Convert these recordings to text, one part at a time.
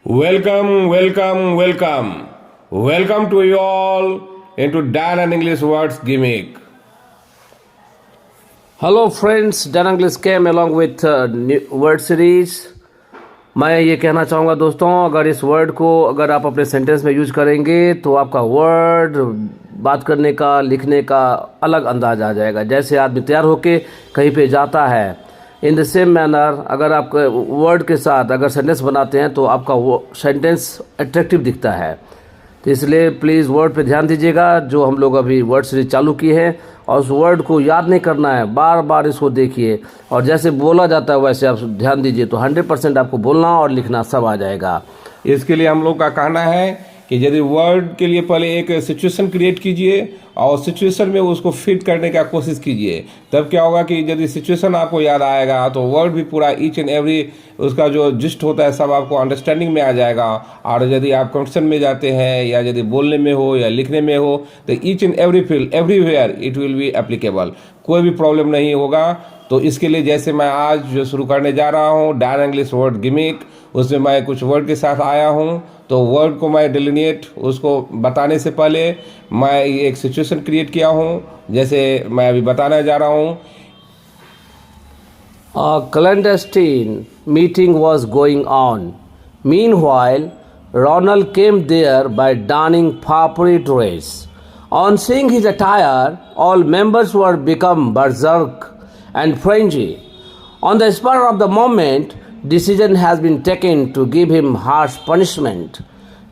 Welcome, welcome, welcome. Welcome to you all into Dan and English Words Gimmick. Hello friends, Dan English came along with new word series. मैं ये कहना चाहूँगा दोस्तों, अगर आप अपने सेंटेंस में यूज करेंगे तो आपका वर्ड बात करने का, लिखने का अलग अंदाज आ जाएगा। जैसे आदमी तैयार होके कहीं पे जाता है, इन द सेम मैनर अगर आप वर्ड के साथ अगर सेंटेंस बनाते हैं तो आपका वो सेंटेंस अट्रैक्टिव दिखता है। तो इसलिए प्लीज़ वर्ड पे ध्यान दीजिएगा। जो हम लोग अभी वर्ड सीरीज चालू की है, और उस वर्ड को याद नहीं करना है, बार बार इसको देखिए और जैसे बोला जाता है वैसे आप ध्यान दीजिए, तो 100% आपको बोलना और लिखना सब आ जाएगा। इसके लिए हम लोग का कहना है कि यदि वर्ड के लिए पहले एक सिचुएशन क्रिएट कीजिए और सिचुएशन में उसको फिट करने का कोशिश कीजिए। तब क्या होगा कि यदि सिचुएशन आपको याद आएगा तो वर्ड भी पूरा ईच एंड एवरी उसका जो जिस्ट होता है सब आपको अंडरस्टैंडिंग में आ जाएगा। और यदि आप कॉन्वर्सेशन में जाते हैं या यदि बोलने में हो या लिखने में हो तो each and every field everywhere it will be applicable, कोई भी प्रॉब्लम नहीं होगा। तो इसके लिए जैसे मैं आज जो शुरू करने जा रहा हूँ डैन इंग्लिश वर्ड गिमिक, उसमें मैं कुछ वर्ड के साथ आया हूँ। तो वर्ड को मैं डिलिनेट उसको बताने से पहले मैं एक सिचुएशन क्रिएट किया हूँ, जैसे मैं अभी बताने जा रहा हूँ। A clandestine meeting was going on. Meanwhile, Ronald came there by donning fapri dress. On seeing his attire, all members were become berserk and frenzy. On the spur of the moment, decision has been taken to give him harsh punishment.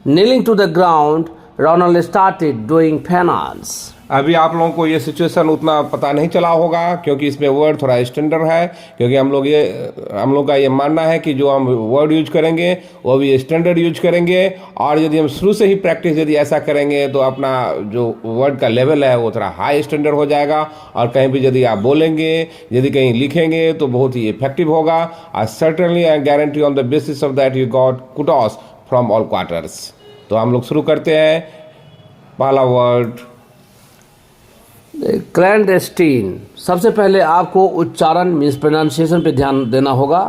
Kneeling to the ground, Ronald started doing penance. अभी आप लोगों को ये situation उतना पता नहीं चला होगा क्योंकि इसमें वर्ड थोड़ा स्टैंडर्ड है, क्योंकि हम लोग का ये मानना है कि जो हम वर्ड यूज करेंगे वो भी स्टैंडर्ड यूज करेंगे। और यदि हम शुरू से ही प्रैक्टिस यदि ऐसा करेंगे तो अपना जो वर्ड का लेवल है वो थोड़ा हाई स्टैंडर्ड हो जाएगा। और कहीं भी यदि आप बोलेंगे, यदि कहीं लिखेंगे तो बहुत ही इफेक्टिव होगा। I certainly I guarantee on the basis of that you got kudos from all quarters. तो हम लोग शुरू करते हैं। पहला वर्ड क्लैंडस्टीन। सबसे पहले आपको उच्चारण मीन्स प्रोनाउंसिएशन पे ध्यान देना होगा।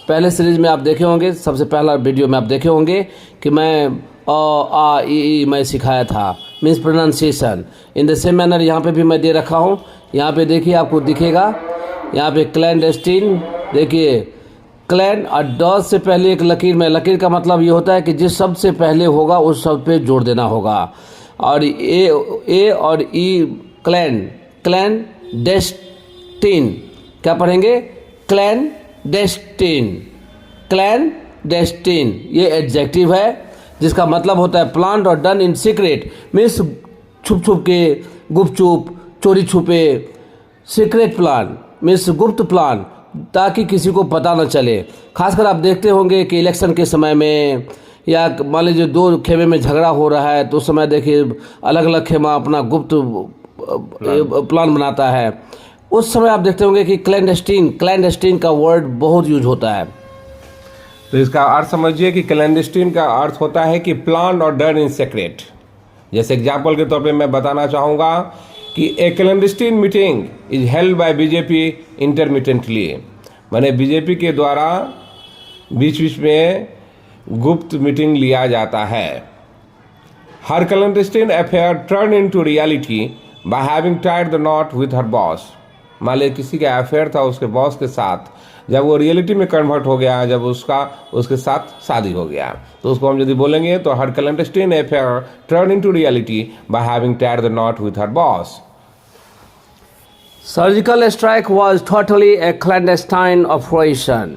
पहले सीरीज में आप देखे होंगे, सबसे पहला वीडियो में आप देखे होंगे कि मैं आ ई मैं सिखाया था means pronunciation. In the same manner यहाँ पे भी मैं दे रखा हूँ। यहाँ पे देखिए, आपको दिखेगा यहाँ पे क्लैंडस्टीन। देखिए क्लैन और डॉज से पहले एक लकीर में, लकीर का मतलब ये होता है कि जिस शब्द से पहले होगा उस शब्द पे जोड़ देना होगा। और ए और ई क्लैंडेस्टीन क्या पढ़ेंगे? क्लैंडेस्टीन। क्लैंडेस्टीन ये एडजेक्टिव है जिसका मतलब होता है प्लान्ड और डन इन सीक्रेट, मीन्स छुप छुप के, गुपचुप, चोरी छुपे। सीक्रेट प्लान मीन्स गुप्त प्लान, ताकि किसी को पता न चले। खासकर आप देखते होंगे कि इलेक्शन के समय में या मान लीजिए दो खेमे में झगड़ा हो रहा है तो उस समय देखिए अलग अलग खेमा अपना गुप्त प्लान बनाता है। उस समय आप देखते होंगे कि क्लैंडस्टीन का वर्ड बहुत यूज होता है। तो इसका अर्थ समझिए कि क्लैंडस्टीन का अर्थ होता है कि प्लान और डन इन सीक्रेट। जैसे एग्जाम्पल के तौर पे मैं बताना चाहूँगा कि a clandestine meeting is held by BJP intermittently, माने बीजेपी के द्वारा बीच बीच में गुप्त मीटिंग लिया जाता है। Her clandestine affair turn into reality by having tied the knot with her boss। मान लीजिए किसी का अफेयर था उसके बॉस के साथ, जब वो रियलिटी में कन्वर्ट हो गया, जब उसके साथ शादी हो गया, तो उसको हम यदि बोलेंगे तो her clandestine affair turn into reality by having tied the knot with her boss। Surgical strike was totally a clandestine operation।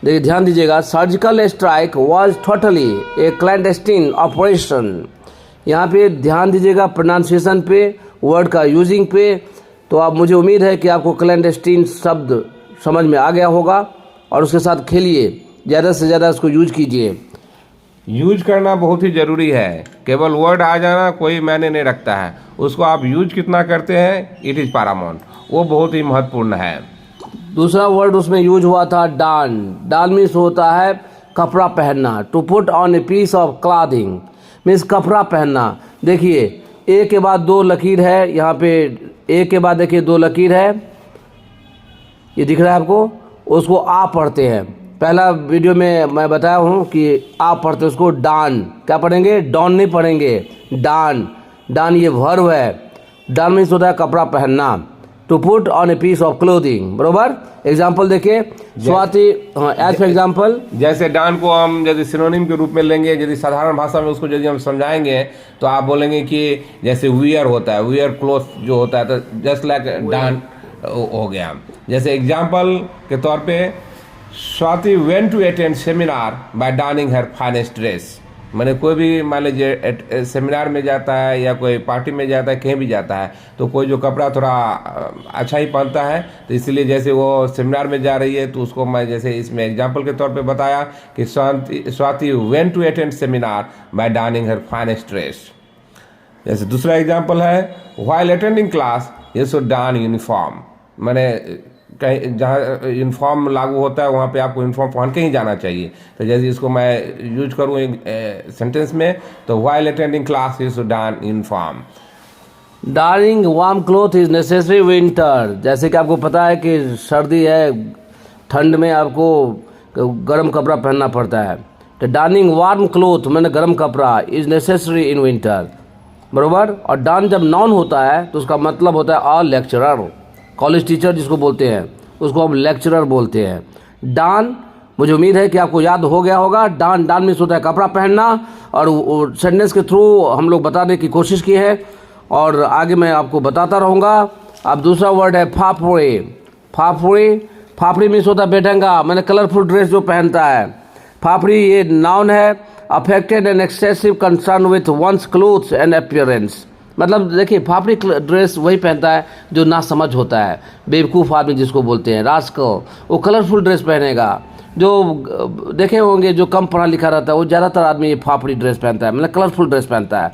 देखिए ध्यान दीजिएगा, surgical strike was totally a clandestine operation। यहाँ पे ध्यान दीजिएगा प्रोनाउंसिएशन पे, वर्ड का यूजिंग पे। तो आप, मुझे उम्मीद है कि आपको क्लैंडस्टीन शब्द समझ में आ गया होगा और उसके साथ खेलिए, ज़्यादा से ज़्यादा इसको यूज कीजिए। यूज करना बहुत ही ज़रूरी है। केवल वर्ड आ जाना कोई मायने नहीं रखता है, उसको आप यूज कितना करते हैं इट इज़ पैरामाउंट, वो बहुत ही महत्वपूर्ण है। दूसरा वर्ड उसमें यूज हुआ था डान। डान मीन्स होता है कपड़ा पहनना, to put on a piece of clothing means कपड़ा पहनना। देखिए ए के बाद दो लकीर है, यहाँ पे ए के बाद देखिए दो लकीर है, ये दिख रहा है आपको, उसको आ पढ़ते हैं। पहला वीडियो में मैं बताया हूँ कि आप पढ़ते उसको डान, क्या पढ़ेंगे? डॉन नहीं पढ़ेंगे, डान। डान ये वर्ब है। डान मीन्स होता है कपड़ा पहनना, to put on a piece of clothing, बरोबर। एग्जाम्पल देखिए, स्वाति, एज फॉर एग्जाम्पल, जैसे डान को हम यदि सिनोनिम के रूप में लेंगे, यदि साधारण भाषा में उसको यदि हम समझाएंगे तो आप बोलेंगे कि जैसे वियर होता है, वियर क्लोथ जो होता है, तो जस्ट लाइक डान हो गया। जैसे एग्जाम्पल के तौर पे, Swati went to attend seminar by donning her finest dress. मैंने कोई भी मान लीजिए सेमिनार में जाता है या कोई पार्टी में जाता है, कहीं भी जाता है, तो कोई जो कपड़ा थोड़ा अच्छा ही पहनता है, तो इसलिए जैसे वो सेमिनार में जा रही है तो उसको मैं जैसे इसमें एग्जांपल के तौर पे बताया कि Swati went to attend seminar by donning her finest dress. जैसे दूसरा एग्जांपल है, while attending class you should don uniform. मैंने कहीं जहाँ यूनिफॉर्म लागू होता है वहाँ पे आपको यूनिफॉर्म पहन के ही जाना चाहिए। तो जैसे इसको मैं यूज करूँ सेंटेंस में, तो while attending class you should don uniform. Donning warm cloth is necessary winter. जैसे कि आपको पता है कि सर्दी है, ठंड में आपको गर्म कपड़ा पहनना पड़ता है, तो डार्निंग वार्म क्लोथ मैंने गर्म कपड़ा इज नेसेसरी इन विंटर, बरोबर। और डान जब नाउन होता है तो उसका मतलब होता है अ लेक्चरर, कॉलेज टीचर जिसको बोलते हैं उसको हम लेक्चरर बोलते हैं। डान, मुझे उम्मीद है कि आपको याद हो गया होगा। डान, डान मीन्स होता है कपड़ा पहनना, और सेंटेंस के थ्रू हम लोग बताने की कोशिश की है और आगे मैं आपको बताता रहूँगा। अब दूसरा वर्ड है फाफड़े। फाफड़े, फाफड़ी मीन्स होता है बेढंगा, मैंने कलरफुल ड्रेस जो पहनता है। फाफड़ी ये नाउन है, affected and excessive concern with one's clothes and appearance. मतलब देखिए, फाफड़ी ड्रेस वही पहनता है जो ना समझ होता है, बेवकूफ़ आदमी जिसको बोलते हैं, रास्कल। वो कलरफुल ड्रेस पहनेगा। जो देखे होंगे जो कम पढ़ा लिखा रहता है वो ज़्यादातर आदमी ये फाफड़ी ड्रेस पहनता है, मतलब कलरफुल ड्रेस पहनता है।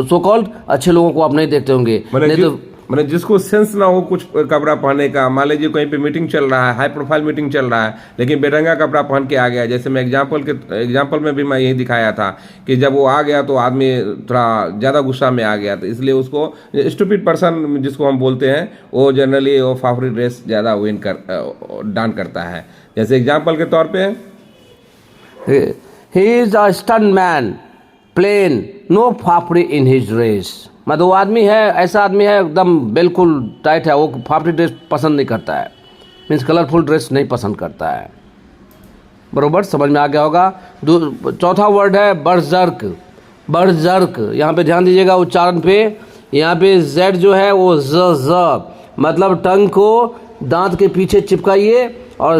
सो कॉल्ड अच्छे लोगों को आप नहीं देखते होंगे, नहीं तो मैंने जिसको सेंस ना हो कुछ कपड़ा पहनने का, मान लीजिए कहीं पे मीटिंग चल रहा है, हाई प्रोफाइल मीटिंग चल रहा है, लेकिन बेरंगा कपड़ा पहन के आ गया। जैसे मैं एग्जांपल में भी मैं यही दिखाया था कि जब वो आ गया तो आदमी थोड़ा ज़्यादा गुस्सा में आ गया, तो इसलिए उसको स्टूपिड पर्सन जिसको हम बोलते हैं, वो जनरली वो फाफड़ी ड्रेस ज़्यादा डॉन करता है। जैसे एग्जाम्पल के तौर पे, he is a stuntman, plain, no फाफड़ी इन हिज ड्रेस। मतलब वो आदमी है, ऐसा आदमी है एकदम बिल्कुल टाइट है, वो फाफड़ी ड्रेस पसंद नहीं करता है, मीन्स कलरफुल ड्रेस नहीं पसंद करता है, बरोबर। समझ में आ गया होगा। चौथा वर्ड है बर्जर्क। बर्जर्क, यहाँ पे ध्यान दीजिएगा उच्चारण पे। यहाँ पे जेड जो है वो ज, मतलब टंग को दांत के पीछे चिपकाइए और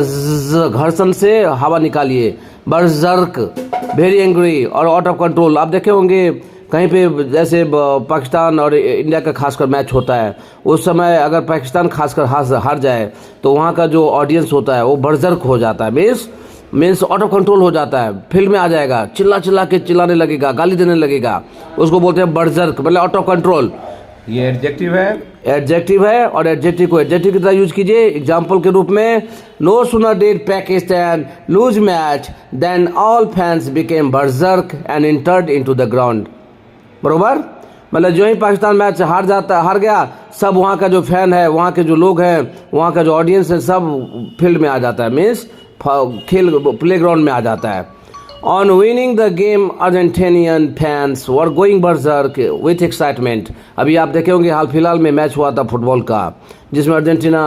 घर्षण से हवा निकालिए। बर्जर्क, वेरी एंग्री और आउट ऑफ कंट्रोल। आप देखे होंगे कहीं पे जैसे पाकिस्तान और इंडिया का खासकर मैच होता है, उस समय अगर पाकिस्तान खासकर हार जाए तो वहाँ का जो ऑडियंस होता है वो बर्जर्क हो जाता है, मीन्स आउट ऑफ कंट्रोल हो जाता है, फील्ड में आ जाएगा, चिल्ला के चिल्लाने लगेगा, गाली देने लगेगा, उसको बोलते हैं बर्जर्क, मतलब आउट ऑफ कंट्रोल। ये एडजेक्टिव है, एडजेक्टिव है, और एडजेक्टिव को एडजेक्टिव की तरह यूज कीजिए एग्जाम्पल के रूप में। No sooner did Pakistan lose match than all fans became berserk and entered into the ground, बरोबर। मतलब जो ही पाकिस्तान मैच हार गया, सब वहाँ का जो फैन है, वहाँ के जो लोग हैं, वहाँ का जो ऑडियंस है, सब फील्ड में आ जाता है, मीन्स खेल प्लेग्राउंड में आ जाता है। On winning the game Argentinian fans were going berserk with excitement. अभी आप देखे होंगे हाल फिलहाल में मैच हुआ था फुटबॉल का, जिसमें अर्जेंटीना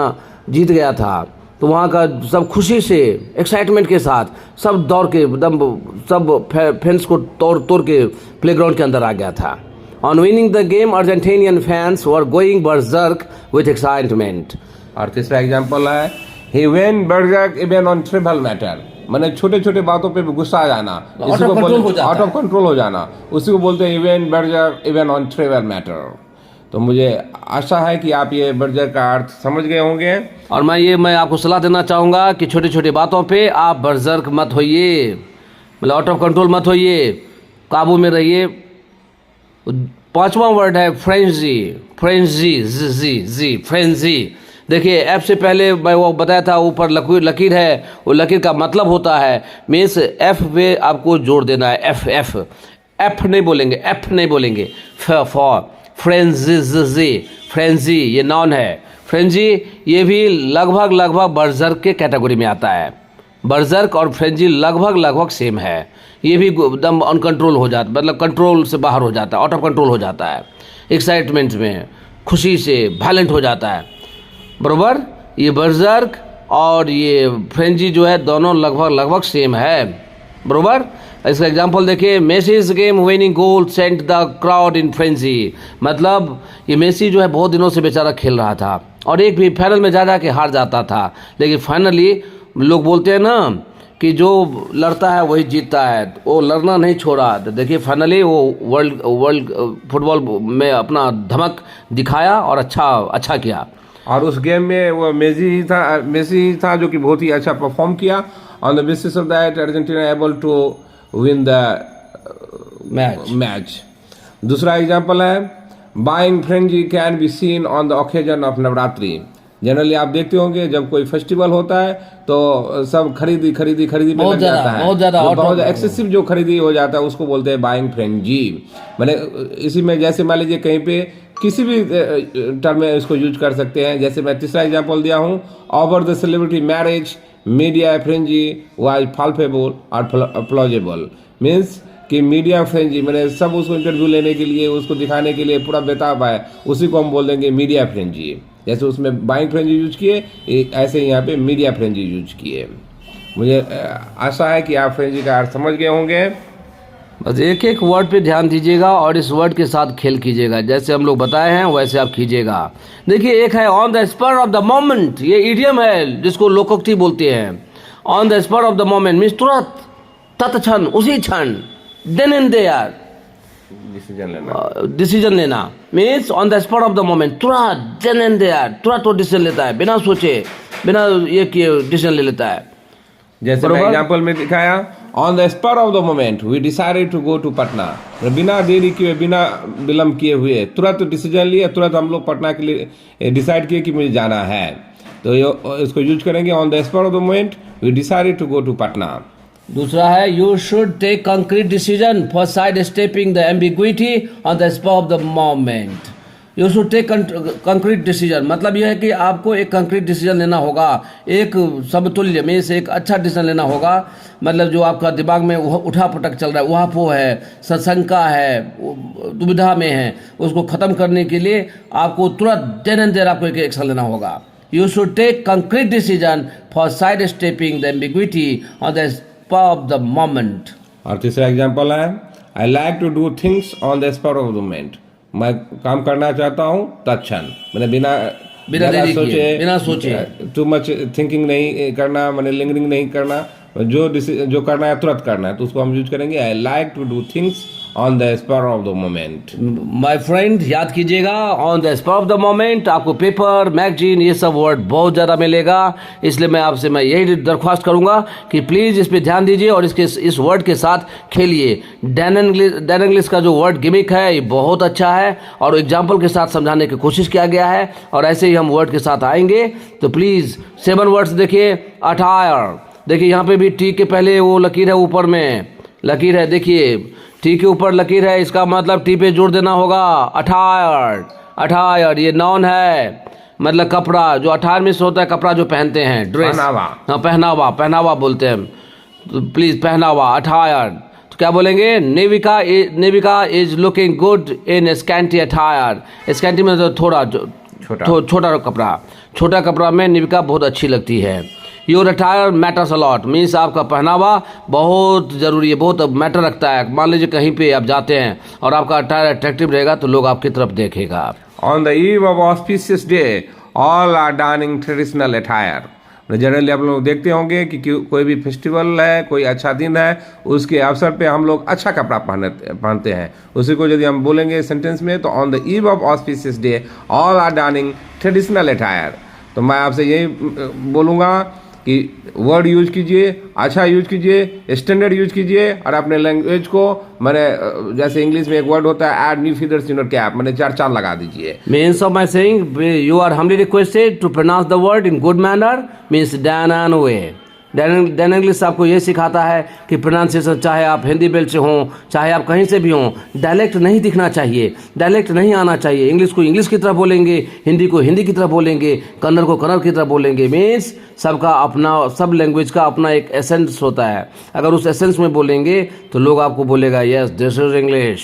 जीत गया था, तो वहाँ का सब खुशी से एक्साइटमेंट के साथ सब दौड़ के एकदम सब फैंस को तोड़ के प्लेग्राउंड के अंदर आ गया था। On winning the game Argentinian fans were going berserk with excitement. और तीसरा एग्जांपल है, he went berserk even on trivial matter. मैंने छोटे छोटे बातों पे भी गुस्सा आ जाना, आउट ऑफ कंट्रोल हो जाना, उसी को बोलते हैं even berserk even on trivial matter. तो मुझे आशा है कि आप ये बर्जर का अर्थ समझ गए होंगे। और मैं आपको सलाह देना चाहूँगा कि छोटी छोटी बातों पे आप बर्जर्क मत होइए, मतलब आउट ऑफ कंट्रोल मत होइए, काबू में रहिए। पांचवा वर्ड है फ्रेंजी। फ्रेंजी। देखिए, एफ से पहले मैं वो बताया था, ऊपर लकीर है, वो लकीर का मतलब होता है, मीन्स एफ पे आपको जोड़ देना है। एफ नहीं बोलेंगे, फॉर फ्रेंजी ये नाउन है। फ्रेंजी ये भी लगभग बर्जर्क के कैटेगरी में आता है, बर्जर्क और फ्रेंजी लगभग लगभग सेम है। ये भी एकदम अनकंट्रोल हो जाता, मतलब कंट्रोल से बाहर हो जाता है, आउट ऑफ कंट्रोल हो जाता है, एक्साइटमेंट में, खुशी से वायलेंट हो जाता है, बरोबर। ये बर्जर्क और ये फ्रेंजी जो है दोनों लगभग लगभग सेम है, बरोबर। इसका एग्जांपल देखिए, Messi's game winning goal sent the crowd in frenzy. मतलब ये मेसी जो है बहुत दिनों से बेचारा खेल रहा था और एक भी फाइनल में जा के हार जाता था, लेकिन फाइनली लोग बोलते हैं ना कि जो लड़ता है वही जीतता है, वो लड़ना नहीं छोड़ा। तो देखिए फाइनली वो वर्ल्ड फुटबॉल में अपना धमक दिखाया और अच्छा किया। और उस गेम में वो मेसी ही था जो कि बहुत ही अच्छा परफॉर्म किया। On the basis of that Argentina able to win the match. दूसरा एग्जांपल है, buying frenzy can be seen on the occasion of Navratri. Generally आप देखते होंगे जब कोई फेस्टिवल होता है तो सब खरीदी में लग जाता है, बहुत एक्सेसिव जो खरीदी हो जाता है उसको बोलते हैं बाइंग फ्रेंजी। मैंने इसी में जैसे मान लीजिए कहीं पे किसी भी टर्म में इसको यूज कर सकते हैं। जैसे मैं तीसरा एग्जांपल दिया हूँ, over the celebrity marriage media frenzy was palpable और प्लॉजेबल। मीन्स कि मीडिया फ्रेंजी मैंने सब उसको इंटरव्यू लेने के लिए, उसको दिखाने के लिए पूरा बेताब है, उसी को हम बोल देंगे मीडिया फ्रेंजी। जैसे उसमें बाइंग फ्रेंजी यूज किए, ऐसे ही यहाँ पे मीडिया फ्रेंजी यूज किए। मुझे आशा है कि आप फ्रेंजी का अर्थ समझ गए होंगे। बस एक एक वर्ड पे ध्यान दीजिएगा और इस वर्ड के साथ खेल कीजिएगा, जैसे हम लोग बताए हैं वैसे आप कीजिएगा। देखिए एक है on the spur of the moment, ये इडियम है जिसको लोकोक्ति बोलते हैं। On the spur of the moment means तुरंत, तत्क्षण, उसी क्षण, देन एंड देयर, डिसीजन लेना means on the spot of the moment, तुरंत, देन एंड देयर, तुरंत वो डिसीजन लेता है, बिना सोचे, बिना ये किए डिसीजन ले लेता है। जैसे मैं एग्जांपल में दिखाया, on the spur of the moment we decided to go to Patna. बिना देरी किए, बिना विलंब किए हुए तुरंत डिसीजन लिए, तुरंत हम लोग पटना के लिए डिसाइड किए कि मुझे जाना है। तो इसको यूज करेंगे, on the spur of the moment we decided to go to Patna. दूसरा है, you should take concrete decision for side stepping the ambiguity on the spot of the moment. You should take concrete decision, मतलब यह है कि आपको एक concrete decision लेना होगा, एक समतुल्य में से एक अच्छा डिसीजन लेना होगा। मतलब जो आपका दिमाग में उठा पटक चल रहा है, वहाँ वो है, सशंका है, दुविधा में है, उसको ख़त्म करने के लिए आपको तुरंत देन एंड देयर आपको एक एक्शन लेना होगा। You should take concrete decision for side stepping the ambiguity on the spot of the moment. और तीसरा एग्जाम्पल है, I like to do things on the spot of the moment. मैं काम करना चाहता हूँ तत्क्षण, मैंने बिना सोचे टू मच थिंकिंग नहीं करना, मैंने लिंगरिंग नहीं करना, जो करना है तुरंत करना है, तो उसको हम यूज करेंगे, I like to do things on the spur of the moment. My friend याद कीजिएगा, on the spur of the moment आपको पेपर, मैगजीन, ये सब वर्ड बहुत ज़्यादा मिलेगा। इसलिए मैं आपसे यही दरख्वास्त करूंगा कि प्लीज़ इस पर ध्यान दीजिए और इस वर्ड के साथ खेलिए। डैन इंग्लिश का जो वर्ड गिमिक है ये बहुत अच्छा है और एग्जाम्पल के साथ समझाने की कोशिश किया गया है, और ऐसे ही हम वर्ड के साथ आएंगे। तो प्लीज़ 7 वर्ड्स देखिए। अटायर, देखिए यहाँ पे भी टी के पहले वो लकीर है, ऊपर में लकीर है, देखिए टी के ऊपर लकीर है, इसका मतलब टी पे जोड़ देना होगा। अटायर ये नाउन है, मतलब कपड़ा, जो अटायर में से होता है कपड़ा जो पहनते हैं, ड्रेस, हाँ पहनावा बोलते हैं। तो प्लीज पहनावा, अटायर। तो क्या बोलेंगे, Navika is looking good in scanty attire. Scanty में तो छोटा कपड़ा में नेविका बहुत अच्छी लगती है। Your attire matters a lot means आपका पहनावा बहुत ज़रूरी है, बहुत मैटर रखता है। मान लीजिए कहीं पे आप जाते हैं और आपका अटायर अट्रैक्टिव रहेगा तो लोग आपकी तरफ देखेगा। On the eve of auspicious day all are donning traditional attire. Generally आप लोग देखते होंगे कि कोई भी फेस्टिवल है, कोई अच्छा दिन है, उसके अवसर पे हम लोग अच्छा कपड़ा पहनते हैं। उसी को यदि हम बोलेंगे सेंटेंस में, तो on the eve of auspicious day all are donning traditional attire. तो मैं आपसे यही बोलूँगा कि वर्ड यूज कीजिए, अच्छा यूज कीजिए, स्टैंडर्ड यूज कीजिए, और अपने लैंग्वेज को, मैंने जैसे इंग्लिश में एक वर्ड होता है add new feathers in your cap, मैंने 4 चांद लगा दीजिए। Means of my saying, you are humbly requested to pronounce the word in good manner, means डैन एंड वे। डैन इंग्लिश आपको ये सिखाता है कि प्रोनाउंसिएशन, चाहे आप हिंदी बेल्ट से हों, चाहे आप कहीं से भी हों, डायलेक्ट नहीं दिखना चाहिए, डायलेक्ट नहीं आना चाहिए। इंग्लिश को इंग्लिश की तरह बोलेंगे, हिंदी को हिंदी की तरह बोलेंगे, कन्नड़ को कन्नड़ की तरह बोलेंगे। मीन्स सबका अपना, सब लैंग्वेज का अपना एक एसेंस होता है। अगर उस एसेंस में बोलेंगे तो लोग आपको बोलेगा यस दिस इज इंग्लिश।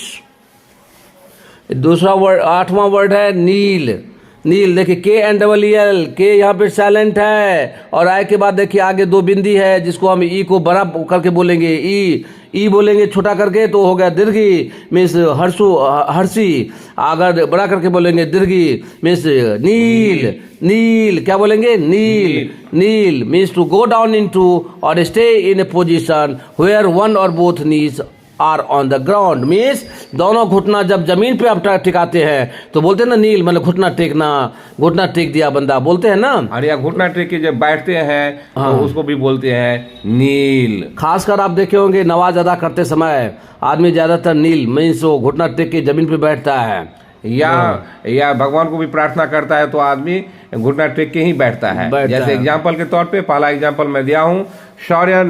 दूसरा वर्ड, 8वां वर्ड है नील। नील देखिए KNEEL, के यहाँ पे साइलेंट है और आई के बाद देखिए आगे 2 बिंदी है जिसको हम ई को बड़ा करके बोलेंगे, ई बोलेंगे छोटा करके तो हो गया दीर्घी, मीन्स हर्षी। अगर बड़ा करके बोलेंगे दीर्घी मीन्स नील। नील क्या बोलेंगे? Kneel. Kneel means to go down into or stay in a position where one or both knees are on the ground. Means दोनों घुटना जब जमीन पे आप टिकाते हैं तो बोलते हैं ना नील, मतलब घुटना टेकना, घुटना टेक दिया बंदा, बोलते हैं ना। और या घुटना टेक के जब बैठते हैं तो उसको भी बोलते हैं नील। खासकर आप देखे होंगे नमाज अदा करते समय आदमी ज्यादातर नील मीन्स वो घुटना टेक के जमीन पे बैठता है, या भगवान को भी प्रार्थना करता है तो आदमी घुटना टेक के ही बैठता है। जैसे एग्जाम्पल के तौर पे पहला एग्जाम्पल मैं दिया हूँ, शौर्य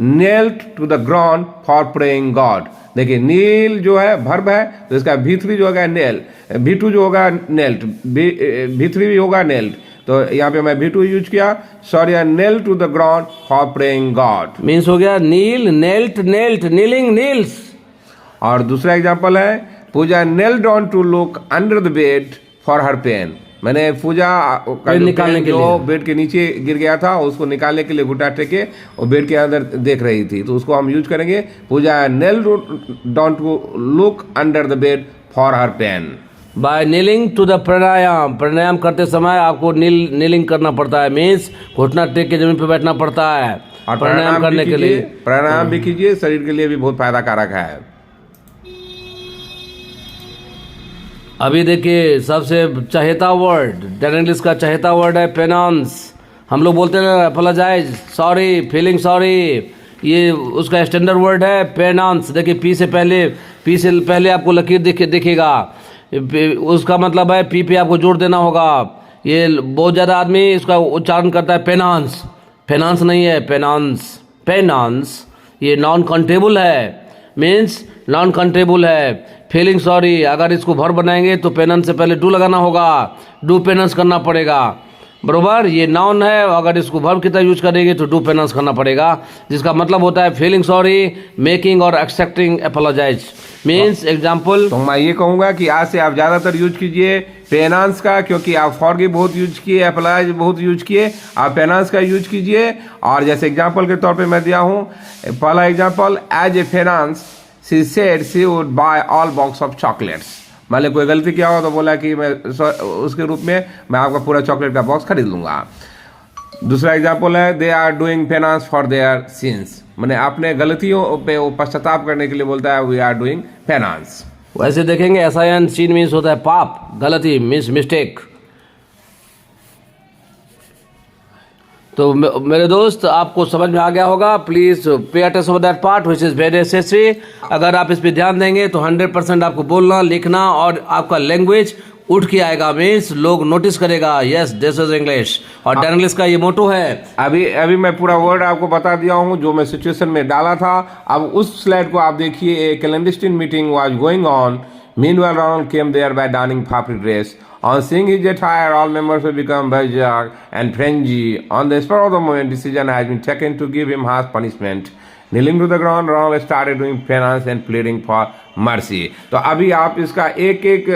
nailed to the ground for praying God। देखिए नील जो है वर्ब है तो इसका V3 जो होगा नेल, V2 जो होगा नेल्ड, V3 भी होगा नेल्ड, तो यहाँ पे मैं V2 यूज किया। शौर्य nailed to the ground for praying God means हो गया नील, नेल्ट, नेल्ट, नीलिंग, नील्स। और दूसरा एग्जाम्पल है पूजा knelt on to look under the bed for her pain। मैंने पूजा का निकालने के लिए बेड के नीचे गिर गया था उसको निकालने के लिए घुटा टेके और बेड के अंदर देख रही थी, तो उसको हम यूज करेंगे पूजा knelt down to look under the bed for her pain। By kneeling to the pranayama. Pranayama करते समय आपको नीलिंग करना पड़ता है, मीन्स घुटना टेक के जमीन पे बैठना पड़ता है। और प्राणायाम करने के लिए प्राणायाम भी कीजिए, शरीर के लिए भी बहुत फायदा कारक है। अभी देखिए सबसे चहेता वर्ड, डैन इंग्लिश का चहेता वर्ड है पेनांस। हम लोग बोलते हैं अपोलोजाइज, सॉरी, फीलिंग सॉरी, ये उसका स्टैंडर्ड वर्ड है पेनांस। देखिए पी से पहले आपको लकीर दिखेगा, उसका मतलब है पी पे आपको जोर देना होगा। ये बहुत ज़्यादा आदमी इसका उच्चारण करता है पेनांस, पेनांस नहीं है पेनांस, पेनांस ये नॉन काउंटेबल है, मीन्स नॉन काउंटेबल है। फीलिंग सॉरी, अगर इसको भर बनाएंगे तो पेनांस से पहले डू लगाना होगा, डू पेनांस करना पड़ेगा, बरोबर। ये नाउन है, अगर इसको वर्ब की तरह यूज करेंगे तो डू पेनांस करना पड़ेगा, जिसका मतलब होता है फीलिंग सॉरी, मेकिंग और एक्सेप्टिंग अपोलोजाइज। मीन्स एग्जाम्पल, तो मैं ये कहूँगा कि आज से आप ज़्यादातर यूज कीजिए पेनांस का, क्योंकि आप फॉरगिव बहुत यूज किए, अपोलोजाइज बहुत यूज किए, आप पेनांस का यूज कीजिए। और जैसे एग्जाम्पल के तौर पे मैं दिया हूँ, पहला example, as a penance she said she would buy all box of chocolates. मान ली कोई गलती किया हो तो बोला कि मैं उसके रूप में मैं आपका पूरा चॉकलेट का बॉक्स खरीद लूंगा। दूसरा एग्जाम्पल है, they are doing penance for their sins, मैंने अपने गलतियों पे वो पश्चाताप करने के लिए बोलता है वी आर डूइंग पेनांस। वैसे देखेंगे SIN सीन मीन्स होता है पाप, गलती, मीन्स मिस्टेक। तो मेरे दोस्त आपको समझ में आ गया होगा। Please pay attention of that part which is very necessary. अगर आप इस पे ध्यान देंगे तो 100% आपको बोलना, लिखना और आपका लैंग्वेज उठ के आएगा, मीन्स लोग नोटिस करेगा यस दिस इज इंग्लिश। और डैन इंग्लिश का ये मोटो है। अभी मैं पूरा वर्ड आपको बता दिया हूँ जो मैं सिचुएशन में डाला था। अब उस स्लाइड को आप देखिए, a clandestine meeting was going on, meanwhile Ronald came there by donning papri dress। On seeing his attire, all members will become berserk and frenzy. On the spur of the moment, decision has been taken to give him harsh punishment. Kneeling to the ground, Ronald started doing penance and pleading for mercy। तो अभी आप इसका एक एक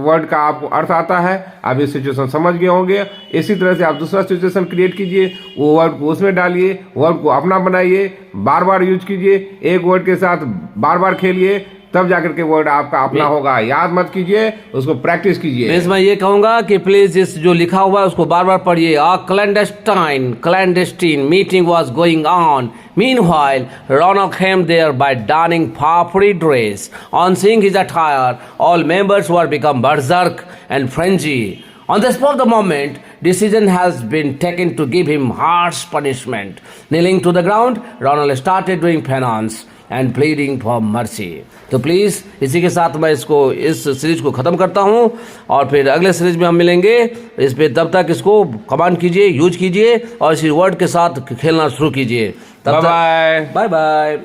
word का आपको अर्थ आता है, आप ये सिचुएशन समझ गए होंगे। इसी तरह से आप दूसरा सिचुएशन क्रिएट कीजिए, वो वर्ड को उसमें डालिए, वर्ड को अपना बनाइए, बार बार यूज कीजिए, एक वर्ड के साथ बार बार खेलिए, तब जाकर के वर्ड आपका अपना होगा। याद मत कीजिए, उसको प्रैक्टिस कीजिए। मैं ये कहूंगा कि प्लीज इस जो लिखा हुआ है उसको बार बार पढ़िए। A clandestine meeting was going on. Meanwhile, Ronald came there by donning papri dress. On seeing his attire, all members were become berserk and frenzy. On the spur of the moment, decision has been taken to give him harsh punishment. Kneeling to the ground, Ronald started doing penance. and pleading for mercy. तो please इसी के साथ मैं इस series को ख़त्म करता हूँ और फिर अगले सीरीज में हम मिलेंगे इस पे। तब तक इसको कमांड कीजिए, यूज कीजिए और इसी वर्ड के साथ खेलना शुरू कीजिए। तब तक बाय बाय।